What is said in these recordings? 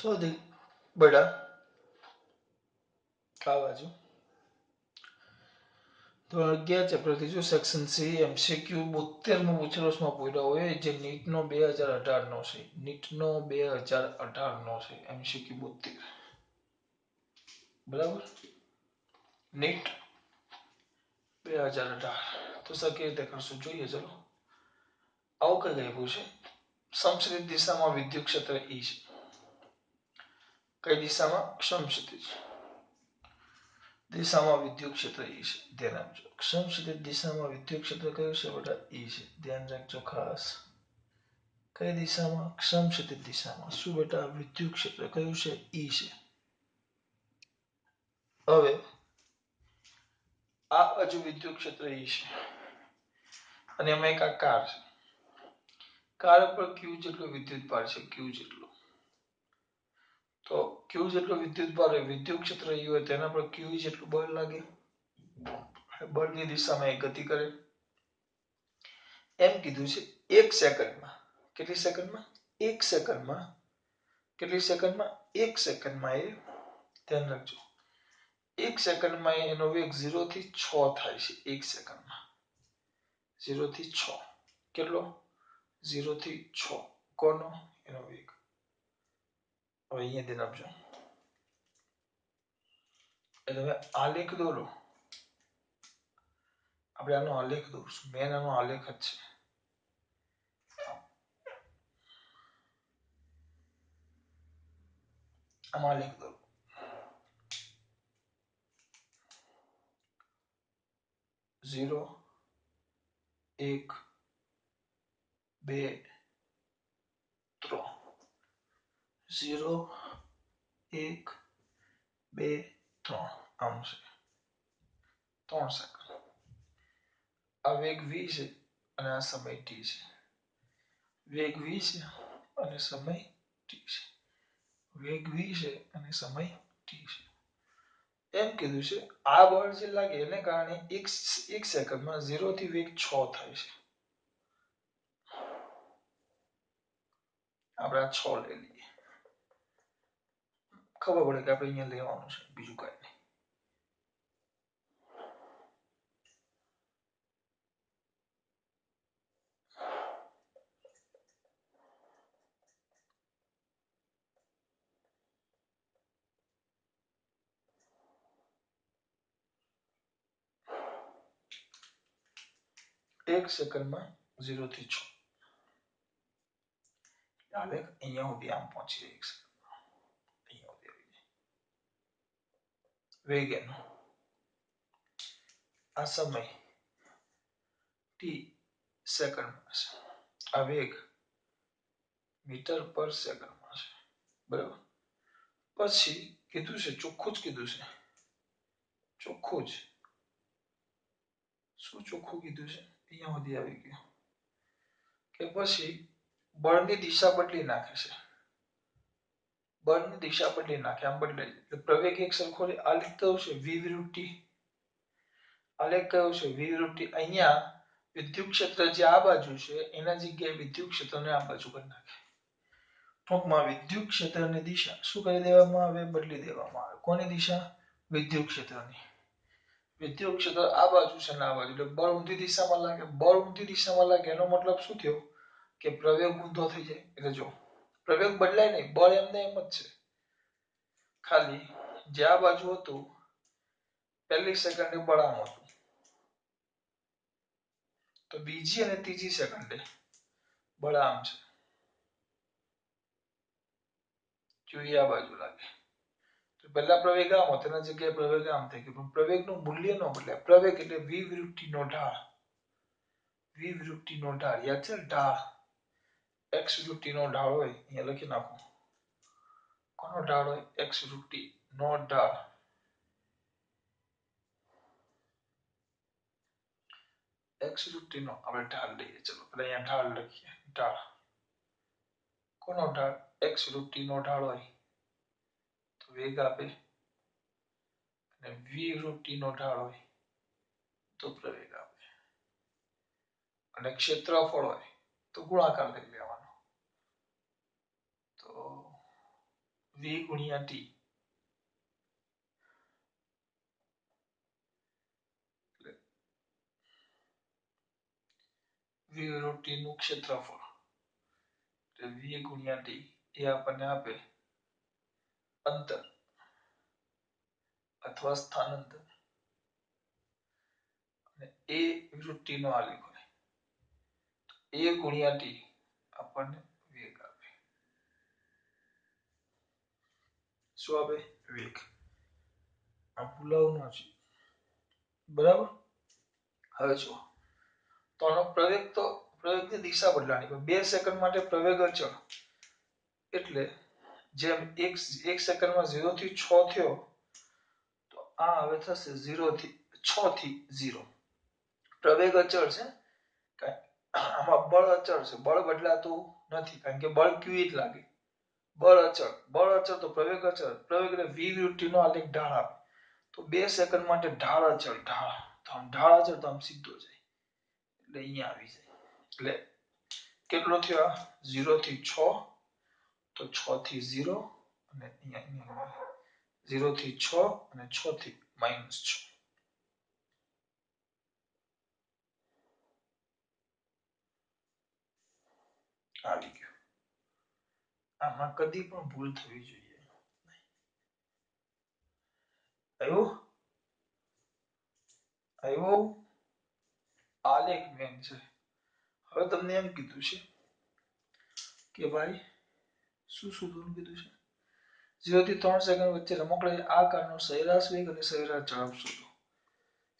સૌથી બડા આ બાજુ તો 11 ચેપ્ટર ત્રીજું સેક્શન સી એમસીક્યુ 72મો પૂછેલોમાં પૂછ્યો હોય જે નીટનો 2018 નો છે. નીટનો 2018 નો છે એમસીક્યુ 72. બરાબર. નીટ 2018 તો સર કેવી રીતે કરશું જોઈએ. ચલો આવું કઈ આપ્યું છે. સમક્ષિતિજ દિશામાં વિદ્યુત ક્ષેત્ર ઈ છે. કઈ દિશામાં? સમક્ષિતિજ દિશામાં વિદ્યુત ક્ષેત્ર ઈ છે. ધ્યાન આપજો. સમક્ષિતિજ દિશામાં વિદ્યુત ક્ષેત્ર કયું છે બેટા? ઈ છે. ધ્યાન રાખજો ખાસ. કઈ દિશામાં? સમક્ષિતિજ દિશામાં. શું બેટા? વિદ્યુત ક્ષેત્ર કયું છે? ઈ છે. હવે આ બાજુ વિદ્યુત ક્ષેત્ર ઈ છે અને એમાં એક આ કાર છે. કાર પર ક્યુ જેટલો વિદ્યુત ભાર છે. ક્યુ જેટલો. તો ક્યુ જેટલો વિદ્યુત ભાર હોય, વિદ્યુત ક્ષેત્ર ઈ હોય તેના પર ક્યુ જેટલું બળ લાગે. બળની દિશામાં એ ગતિ કરે. એમ કીધું છે 1 સેકન્ડમાં. કેટલી સેકન્ડમાં? 1 સેકન્ડમાં. કેટલી સેકન્ડમાં? 1 સેકન્ડમાં. એ ધ્યાન રાખજો. 1 સેકન્ડમાં એનો વેગ 0 થી 6 થાય છે. 1 સેકન્ડમાં 0 થી 6. કેટલો? 0 થી 6. કોનો? એનો વેગ. હવે અહીંયા ધ્યાન આપજો. એટલે આલેખ દોરો. આપણે આનો આલેખ દોરશું. મેન આનો આલેખ જ છે. આમાં આલેખ દોરો. 0 1 2 3. 0 1 2 3. આમ છે 3 સેકન્ડ. આ વેગ v છે અને આ સમય t છે. વેગ v છે અને સમય t છે. વેગ v છે અને સમય t છે. એમ કીધું છે આ બળ જે લાગે એને કારણે 1 સેકન્ડમાં 0 થી વેગ 6 થાય છે. આપણે આ 6 લઈ લઈએ. ખબર પડે કે આપણે અહીંયા લેવાનું છે, બીજું કઈ નહીં. એક સેકન્ડમાં 0 થી 6. આલેખ અહીંયા સુધી આમ પહોંચી જાય. 1 સેકન્ડમાં અહીંયા સુધી આવી જાય. વેગ એનો આ સમય t સેકન્ડમાં છે. આ વેગ મીટર પર સેકન્ડમાં છે. બરાબર. પછી કીધું છે, ચોખ્ખું જ કીધું છે. ચોખ્ખું જ. શું ચોખ્ખું કીધું છે? અહીંયા સુધી આવી ગયું કે પછી બળની દિશા બદલી નાખે છે. બળની દિશા બદલી નાખે. આમ બદલાય એટલે પ્રવેગ એક સરખો રહે. આલેખ કયો છે? v વિરુદ્ધ t. આલેખ કયો છે? v વિરુદ્ધ t. અહીંયા વિદ્યુત ક્ષેત્ર જે આ બાજુ છે એના જગ્યાએ વિદ્યુત ક્ષેત્રને આ બાજુ કરી નાખે. ટૂંકમાં વિદ્યુત ક્ષેત્રની દિશા શું કરી દેવામાં આવે? બદલી દેવામાં આવે. કોની દિશા? વિદ્યુત ક્ષેત્રની. વિદ્યુત ક્ષેત્ર આ બાજુ છે ને આ બાજુ. એટલે બળ ઊંધી દિશામાં લાગે. બળ ઊંધી દિશામાં લાગે એનો મતલબ શું થયો? કે પ્રવેગ ઊંધો થઈ જાય. એટલે જો પ્રવેગ બદલાય નહીં, બળ એમને એમ જ છે. ખાલી જે આ બાજુ હતું પહેલી સેકન્ડે બળ આમ હતું, તો બીજી અને ત્રીજી સેકન્ડે બળ આમ છે. જોઈએ આ બાજુ લાગે. તો પહેલા પ્રવેગ આમ હતો, એના જગ્યાએ પ્રવેગ આમ થઈ ગયો. પણ પ્રવેગનું મૂલ્ય ન બદલાય. પ્રવેગ એટલે v વિરુદ્ધ t નો ઢાળ. v વિરુદ્ધ t નો ઢાળ. યાદ છે? ઢાળ. x વિરુદ્ધ t નો ઢાળ હોય. અહીંયા લખી નાખો. કોનો ઢાળ હોય? x વિરુદ્ધ t નો ઢાળ. x વિરુદ્ધ t નો આપણે ઢાળ લઈએ. ચલો એટલે અહીંયા ઢાળ લખીએ. ઢાળ. કોનો ઢાળ? x વિરુદ્ધ t નો ઢાળ હોય તો વેગ આપે. અને v વિરુદ્ધ t નો ઢાળ હોય તો પ્રવેગ આપે. અને ક્ષેત્રફળ હોય તો ગુણાકાર લઈ લેવાનો. તો v v ગુણ્યા t v √t નું ક્ષેત્રફળ v ગુણ્યા t એ આપણને આપે અંતર અથવા સ્થાનાંતર અને a વિરુદ્ધ t નો આલેખ હોય a ગુણ્યા t આપણને વેગ આપે શું આપે વેગ આ ભૂલાવું ન છે બરાબર હવે જો તો આનો પ્રવેગની દિશા બદલાવાની 2 સેકન્ડ માટે પ્રવેગ અચળ એટલે જેમ એક સેકન્ડમાં 0 થી 6 થયો તો આ હવે થશે 0 થી 6 થી 0 પ્રવેગ અચળ છે આમાં બળ અચળ છે બળ બદલાતું નથી કારણ કે બળ q જ લાગે બળ અચળ તો પ્રવેગ અચળ પ્રવેગ એટલે v વિરુદ્ધ t નો આલેખ ઢાળ આપે તો 2 સેકન્ડ માટે ઢાળ અચળ ઢાળ તો આમ ઢાળ અચળ તો આમ સીધો જાય એટલે અહીંયા આવી જાય એટલે કેટલો થયો 0 થી 6 તો 6 થી 0 અને અહીંયા 0 થી 6 અને 6 થી -6 આવી ગયો આમાં કદી પણ ભૂલ થવી જોઈએ આવ્યો આલેખ મેન છે હવે તમને એમ કીધું છે કે ભાઈ શું શોધવાનું કીધું છે 0 થી 3 સેકન્ડ વચ્ચે રમકડે આ કારનો સરેરાશ વેગ અને સરેરાશ ઝડપ શોધો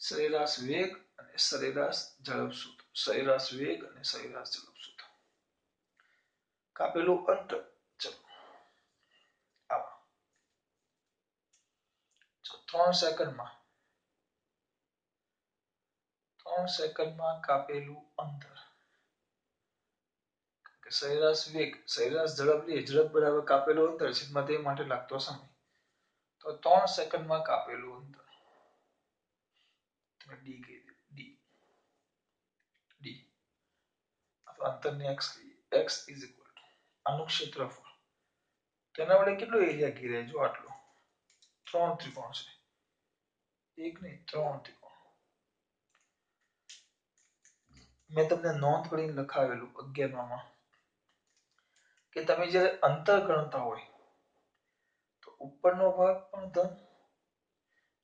સરેરાશ વેગ અને સરેરાશ ઝડપ શોધો સરેરાશ વેગ અને સરેરાશ ઝડપ શોધો કાપેલું અંતર ચલો આમાં 3 સેકન્ડમાં કાપેલું અંતર સરેરાશ વેગ સરેરાશ ઝડપ લે ઝડપ બરાબર કાપેલું અંતર છેદમાં તે માટે લાગતો સમય તો 3 સેકન્ડમાં કાપેલું અંતર તમે ડી કહી દો ડી અથવા અંતરને x આનું ક્ષેત્રફળ તેના વડે કેટલો એરિયા ઘેરાય જો આટલો 3 ત્રિકોણ છે એક નહીં 3 ત્રિકોણ મેં તમને નોંધ કરીને લખાવેલું 11માં કે તમે જ્યારે અંતર ગણતા હોય તો ઉપરનો ભાગ પણ ધન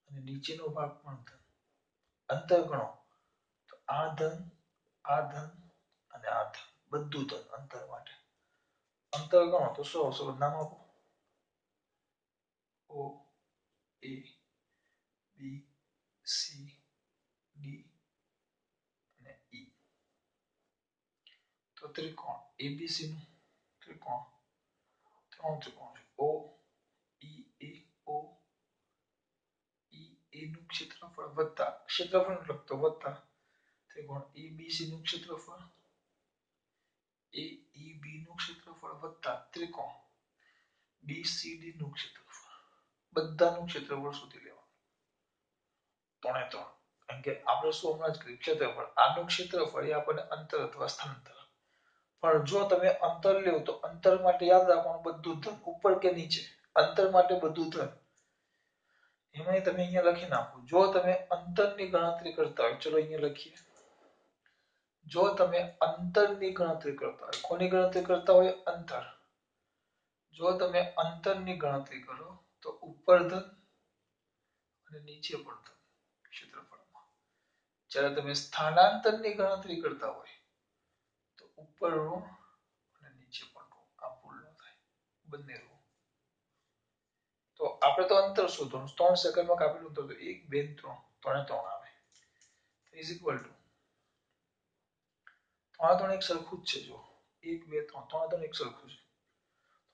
અને નીચેનો ભાગ પણ ધન અંતર ગણો તો આ ધન અને આ ધન બધું ધન અંતર માટે અંતર ગણો તો શું આવશે નામ આપો ઓ એ બી સી ડી અને ઈ તો ત્રિકોણ એબીસી નું ત્રિકોણ 3 ત્રિકોણ છે ઓ ઈ એ નું ક્ષેત્રફળ વત્તા ક્ષેત્રફળ લખતો વત્તા ત્રિકોણ એબીસી નું ક્ષેત્રફળ એઈબી નું ક્ષેત્રફળ વત્તા ત્રિકોણ બીસીડી નું ક્ષેત્રફળ બધાનું ક્ષેત્રફળ શોધી લેવાનું 3 3 કારણ કે આપણે શું હમણાં જ કર્યું ક્ષેત્રફળ આનું ક્ષેત્રફળ એ આપણને અંતર અથવા સ્થાનાંતર પણ જો તમે અંતર લ્યો તો અંતર માટે યાદ રાખવાનું બધું ધન ઉપર કે નીચે અંતર માટે બધું ધન એમાં તમે અહીંયા લખી નાખો જો તમે અંતરની ગણતરી કરતા હોય ચલો અહીંયા લખીએ જો તમે અંતરની ગણતરી કરતા હોય કોની ગણતરી કરતા હોય અંતર જો તમે અંતરની ગણતરી કરો તો ઉપર ધન અને નીચે પણ ધન ક્ષેત્રફળમાં જ્યારે તમે સ્થાનાંતરની ગણતરી કરતા હોય તો ઉપર ઋણ અને નીચે પણ ઋણ આ ભૂલ ન થાય બંને ઋણ તો આપણે તો અંતર શોધવાનું 3 સેકન્ડમાં કાપેલું અંતર તો 1 2 3 3 3 આવે ઇઝ ઇક્વલ ટુ 3 3 એક સરખું જ છે જો 1 2 3 3 3 એક સરખું છે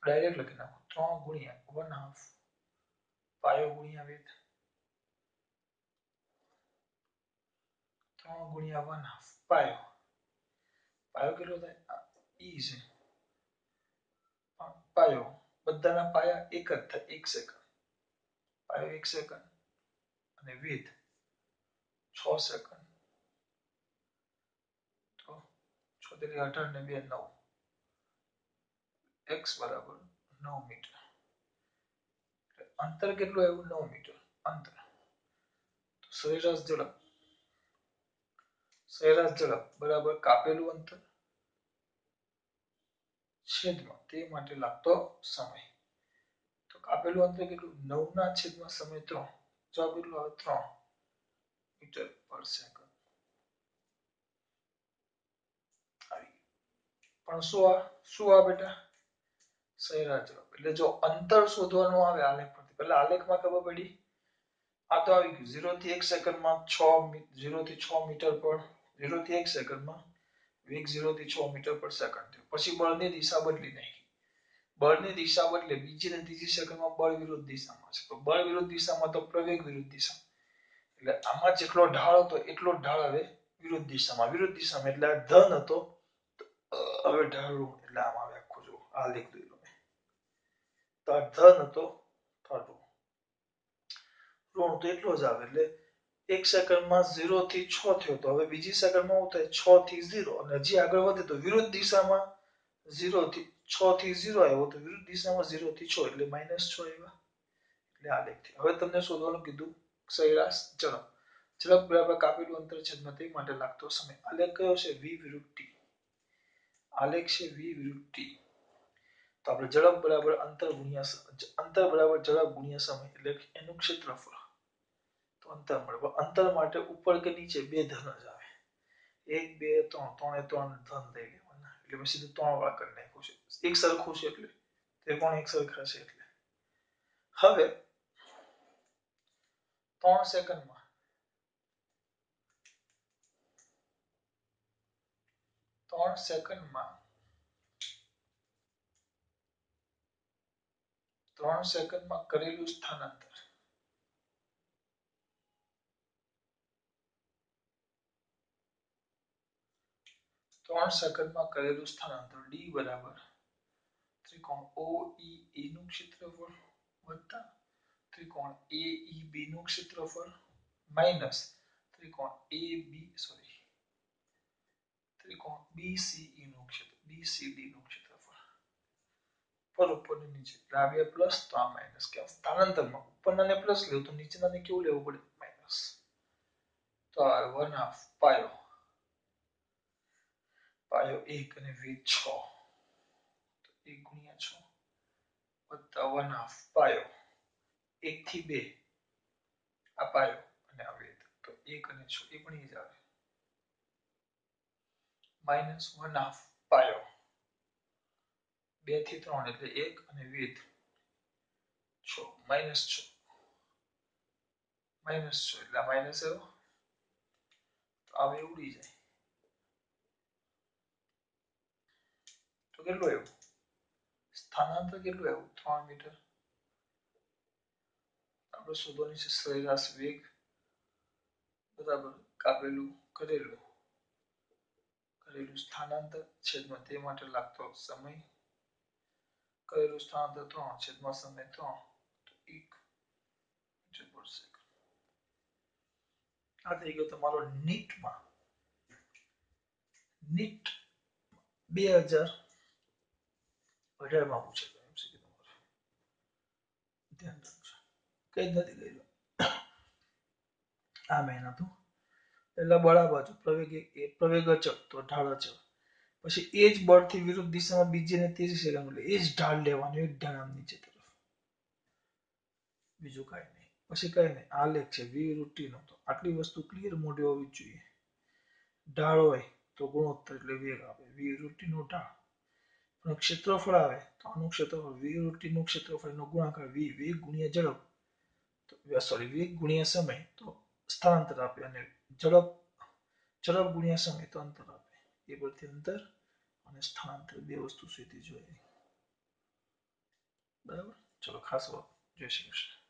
ડાયરેક્ટ લખી નાખો 3 ગુણ્યા 1/2 પાયો ગુણ્યા વેધ 3 ગુણ્યા 1/2 પાયો પાયો કેટલો થાય ઈ છે પાયો બધાના પાયા એક જ થાય 1 સેકન્ડ પાયો 1 સેકન્ડ અને વેધ 6 સેકન્ડ તો 6 * 18 ને 2 9 x બરાબર 9 મીટર અંતર કેટલું આવ્યું? 9 મીટર અંતર. તો સરેરાશ ઝડપ બરાબર કાપેલું અંતર છેદમાં તે માટે લાગતો સમય. તો કાપેલું અંતર કેટલું? 9 ના છેદમાં સમય 3. જવાબ કેટલું આવે? 3 મીટર પર સેકન્ડ. પણ શું આ બેટા? સરેરાશ ઝડપ. એટલે જો અંતર શોધવાનું આવે આલેખ પરથી, પહેલા આલેખમાં ખબર પડી આ તો આવી ગયું 0 થી 1 સેકન્ડમાં 0 થી 6 મીટર પર 0 થી 1 સેકન્ડમાં વેગ 0 થી 6 મીટર પર સેકન્ડ થયો. પછી બળની દિશા બદલી નાખી. બળની દિશા બદલે બીજી ને ત્રીજી સેકન્ડમાં બળ વિરુદ્ધ દિશામાં છે. તો બળ વિરુદ્ધ દિશામાં તો પ્રવેગ વિરુદ્ધ દિશા. એટલે આમાં જેટલો ઢાળ હતો એટલો ઢાળ હવે વિરુદ્ધ દિશામાં. વિરુદ્ધ દિશામાં એટલે આ ધન હતો, હવે ઢાળ ઋણ. એટલે આમ આવે આખું જો આ લેખ દોર્યો મેં. તો આ ધન હતો, ઋણ તો એટલો જ આવે. એટલે 1 સેકન્ડમાં 0 થી 6 થયો, તો હવે બીજી સેકન્ડમાં શું થાય? 6 થી 0. અને હજી આગળ વધે તો વિરુદ્ધ દિશામાં 0 થી 6 થી 0 આવ્યો, તો વિરુદ્ધ દિશામાં 0 થી 6 એટલે -6 આવ્યા. એટલે આ લેખ થયો. હવે તમને શોધવાનું કીધું સરેરાશ ઝડપ. ઝડપ બરાબર કાપેલું અંતર છેદમાં તે માટે લાગતો સમય. આલેખ કયો છે? V વિરુદ્ધ T. આલેખ છે V વિરુદ્ધ T. તો આપણે ઝડપ બરાબર અંતર બરાબર ઝડપ ગુણ્યા સમય, એટલે એનું ક્ષેત્રફળ. તો અંતર મળે. અંતર માટે ઉપર કે નીચે બે ધન જ આવે. 1 2 3, 3 એ 3 ધન લઈ લેવાના. એટલે પછી સીધું 3 વાળા કરી નાખ્યું છે. એક સરખું છે એટલે ત્રિકોણ એક સરખા છે એટલે. હવે 3 સેકન્ડમાં 3 સેકન્ડમાં 3 સેકન્ડમાં કરેલું સ્થાનાંતર 3 સેકન્ડમાં કરેલું સ્થાનાંતર D બરાબર ત્રિકોણ OEA નું ક્ષેત્રફળ વત્તા ત્રિકોણ AEB નું ક્ષેત્રફળ માઈનસ ત્રિકોણ BCD નું ક્ષેત્રફળ. પર ઉપર ને નીચે. આ બે પ્લસ તો આ માઈનસ. કે સ્થાનાંતરમાં ઉપરના ને પ્લસ લેવું તો નીચેના ને કેવું લેવું પડે? માઈનસ. તો આ 1/2 પાયો 1 અને વેગ 6. તો 1 ગુણ્યા 6 વત્તા 1/2 પાયો 1 થી 2 આ પાયો અને આ વેગ. તો 1 અને 6 એ પણ એ જ આવે. માઈનસ 1/2 પાયો 2 થી 3 એટલે 1 અને વેગ 6 માઈનસ 6 એટલે આ માઈનસ આવ્યો. તો આવે ઉડી જાય. તો કેટલું આવ્યું? સ્થાનાંતર કેટલું આવ્યું? 3 મીટર. આપણે શોધવાની છે સરેરાશ વેગ બરાબર કાપેલું કરેલું સ્થાનાંતર છેદમાં તે માટે લાગતો સમય. કરેલું સ્થાનાંતર 3 છેદમાં સમય 3. તો 1 મીટર પર સેકન્ડ. આ થઈ ગયો તમારો નીટ 2018 માં પૂછેલો MCQ તમારો. ધ્યાન રાખજો. કઈ જ નથી કર્યું. આ મહિના તો એટલે બળ બાજુ પ્રવેગ અચળ તો ઢાળ અચળ. પછી એ જ બળથી વિરુદ્ધ દિશામાં બીજી ને ત્રીજી સેકન્ડ એટલે એ જ ઢાળ લેવાનું. એક ઢાળ આમ નીચે તરફ. બીજું કઈ નહીં. પછી કઈ નહીં. આલેખ છે V વિરુદ્ધ T નો. તો આટલી વસ્તુ ક્લિયર મોઢે હોવી જોઈએ. ઢાળ હોય તો ગુણોત્તર એટલે વેગ આવે. V વિરુદ્ધ T નો ઢાળ. પણ ક્ષેત્રફળ આવે તો આનું ક્ષેત્રફળ V વિરુદ્ધ T નું ક્ષેત્રફળ એનો ગુણાકાર વેગ ગુણ્યા ઝડપ. વેગ ગુણ્યા સમય તો સ્થાનાંતર આપે, અને ઝડપ ગુણ્યા સમય તો અંતર આપે. એ પરથી અંતર અને સ્થાનાંતર બે વસ્તુ સીધી જોઈએ. બરાબર. ચલો ખાસ વાત. જય શ્રી કૃષ્ણ.